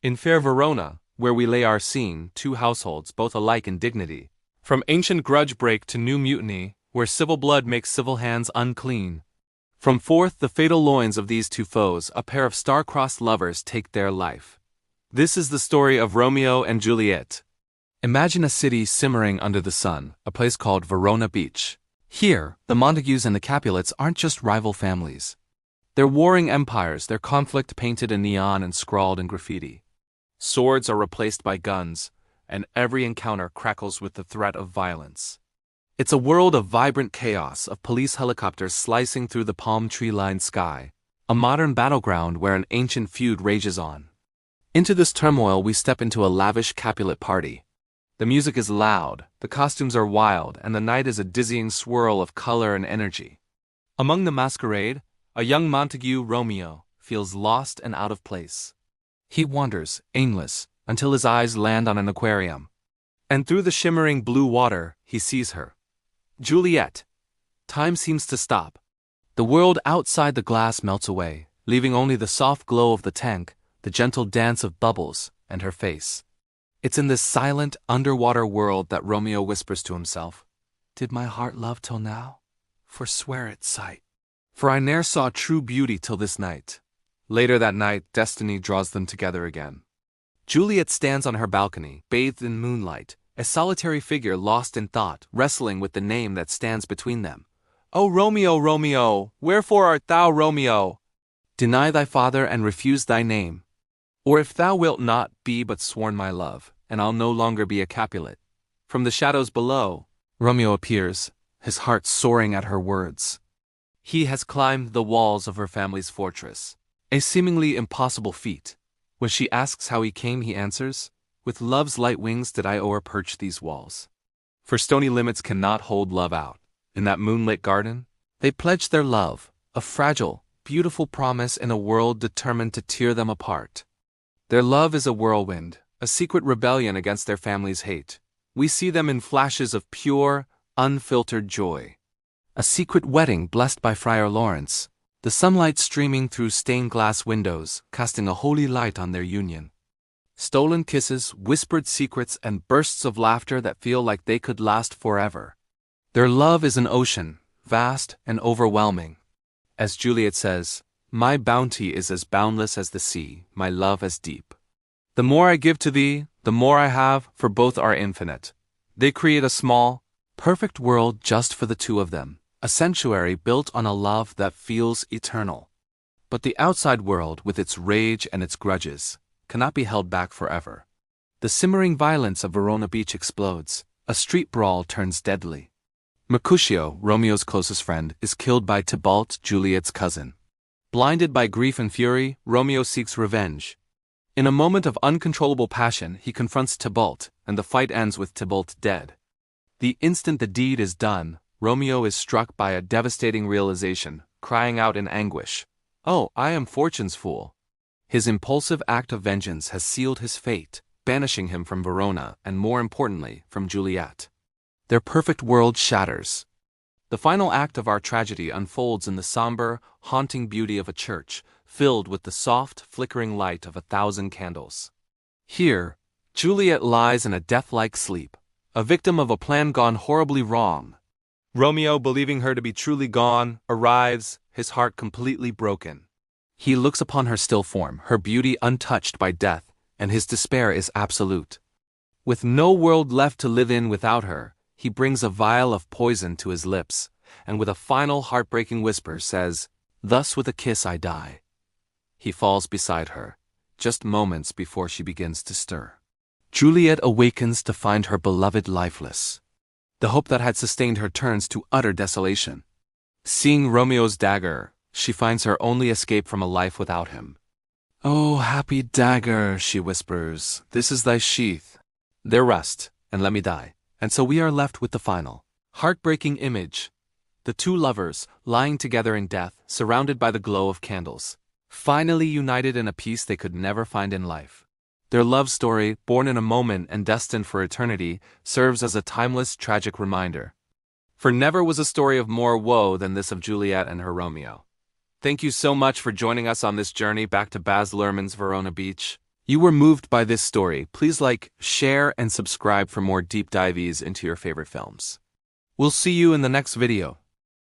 In fair Verona, where we lay our scene, two households, both alike in dignity. From ancient grudge break to new mutiny, where civil blood makes civil hands unclean. From forth the fatal loins of these two foes, a pair of star-crossed lovers take their life. This is the story of Romeo and Juliet. Imagine a city simmering under the sun, a place called Verona Beach. Here, the Montagues and the Capulets aren't just rival families. They're warring empires, their conflict painted in neon and scrawled in graffiti. Swords are replaced by guns, and every encounter crackles with the threat of violence. It's a world of vibrant chaos, of police helicopters slicing through the palm tree-lined sky, a modern battleground where an ancient feud rages on. Into this turmoil we step into a lavish Capulet party. The music is loud, the costumes are wild, and the night is a dizzying swirl of color and energy. Among the masquerade, a young Montague, Romeo, feels lost and out of place. He wanders, aimless, until his eyes land on an aquarium. And through the shimmering blue water, he sees her. Juliet. Time seems to stop. The world outside the glass melts away, leaving only the soft glow of the tank, the gentle dance of bubbles, and her face. It's in this silent, underwater world that Romeo whispers to himself, "Did my heart love till now? Forswear its sight. For I ne'er saw true beauty till this night." Later that night, destiny draws them together again. Juliet stands on her balcony, bathed in moonlight, a solitary figure lost in thought, wrestling with the name that stands between them. "O Romeo, Romeo, wherefore art thou Romeo? Deny thy father and refuse thy name. Or if thou wilt not, be but sworn my love, and I'll no longer be a Capulet." From the shadows below, Romeo appears, his heart soaring at her words. He has climbed the walls of her family's fortress, a seemingly impossible feat. When she asks how he came, he answers, "With love's light wings did I o'erperch these walls." For stony limits cannot hold love out. In that moonlit garden, they pledge their love, a fragile, beautiful promise in a world determined to tear them apart. Their love is a whirlwind, a secret rebellion against their family's hate. We see them in flashes of pure, unfiltered joy. A secret wedding blessed by Friar Lawrence, the sunlight streaming through stained glass windows, casting a holy light on their union. Stolen kisses, whispered secrets, and bursts of laughter that feel like they could last forever. Their love is an ocean, vast and overwhelming. As Juliet says, "My bounty is as boundless as the sea, my love as deep. The more I give to thee, the more I have, for both are infinite." They create a small, perfect world just for the two of them, a sanctuary built on a love that feels eternal. But the outside world, with its rage and its grudges, cannot be held back forever. The simmering violence of Verona Beach explodes. A street brawl turns deadly. Mercutio, Romeo's closest friend, is killed by Tybalt, Juliet's cousin. Blinded by grief and fury, Romeo seeks revenge. In a moment of uncontrollable passion, he confronts Tybalt, and the fight ends with Tybalt dead. The instant the deed is done, Romeo is struck by a devastating realization, crying out in anguish, "Oh, I am fortune's fool." His impulsive act of vengeance has sealed his fate, banishing him from Verona and, more importantly, from Juliet. Their perfect world shatters. The final act of our tragedy unfolds in the somber, haunting beauty of a church, filled with the soft, flickering light of 1,000 candles. Here, Juliet lies in a death-like sleep, a victim of a plan gone horribly wrong. Romeo, believing her to be truly gone, arrives, his heart completely broken. He looks upon her still form, her beauty untouched by death, and his despair is absolute. With no world left to live in without her, he brings a vial of poison to his lips, and with a final heartbreaking whisper says, "Thus with a kiss I die." He falls beside her, just moments before she begins to stir. Juliet awakens to find her beloved lifeless. The hope that had sustained her turns to utter desolation. Seeing Romeo's dagger, she finds her only escape from a life without him. "Oh, happy dagger," she whispers, "this is thy sheath. There rest, and let me die." And so we are left with the final, heartbreaking image. The two lovers, lying together in death, surrounded by the glow of candles, finally united in a peace they could never find in life. Their love story, born in a moment and destined for eternity, serves as a timeless, tragic reminder. For never was a story of more woe than this of Juliet and her Romeo. Thank you so much for joining us on this journey back to Baz Luhrmann's Verona Beach. you were moved by this story, please like, share, and subscribe for more deep dives into your favorite films. We'll see you in the next video.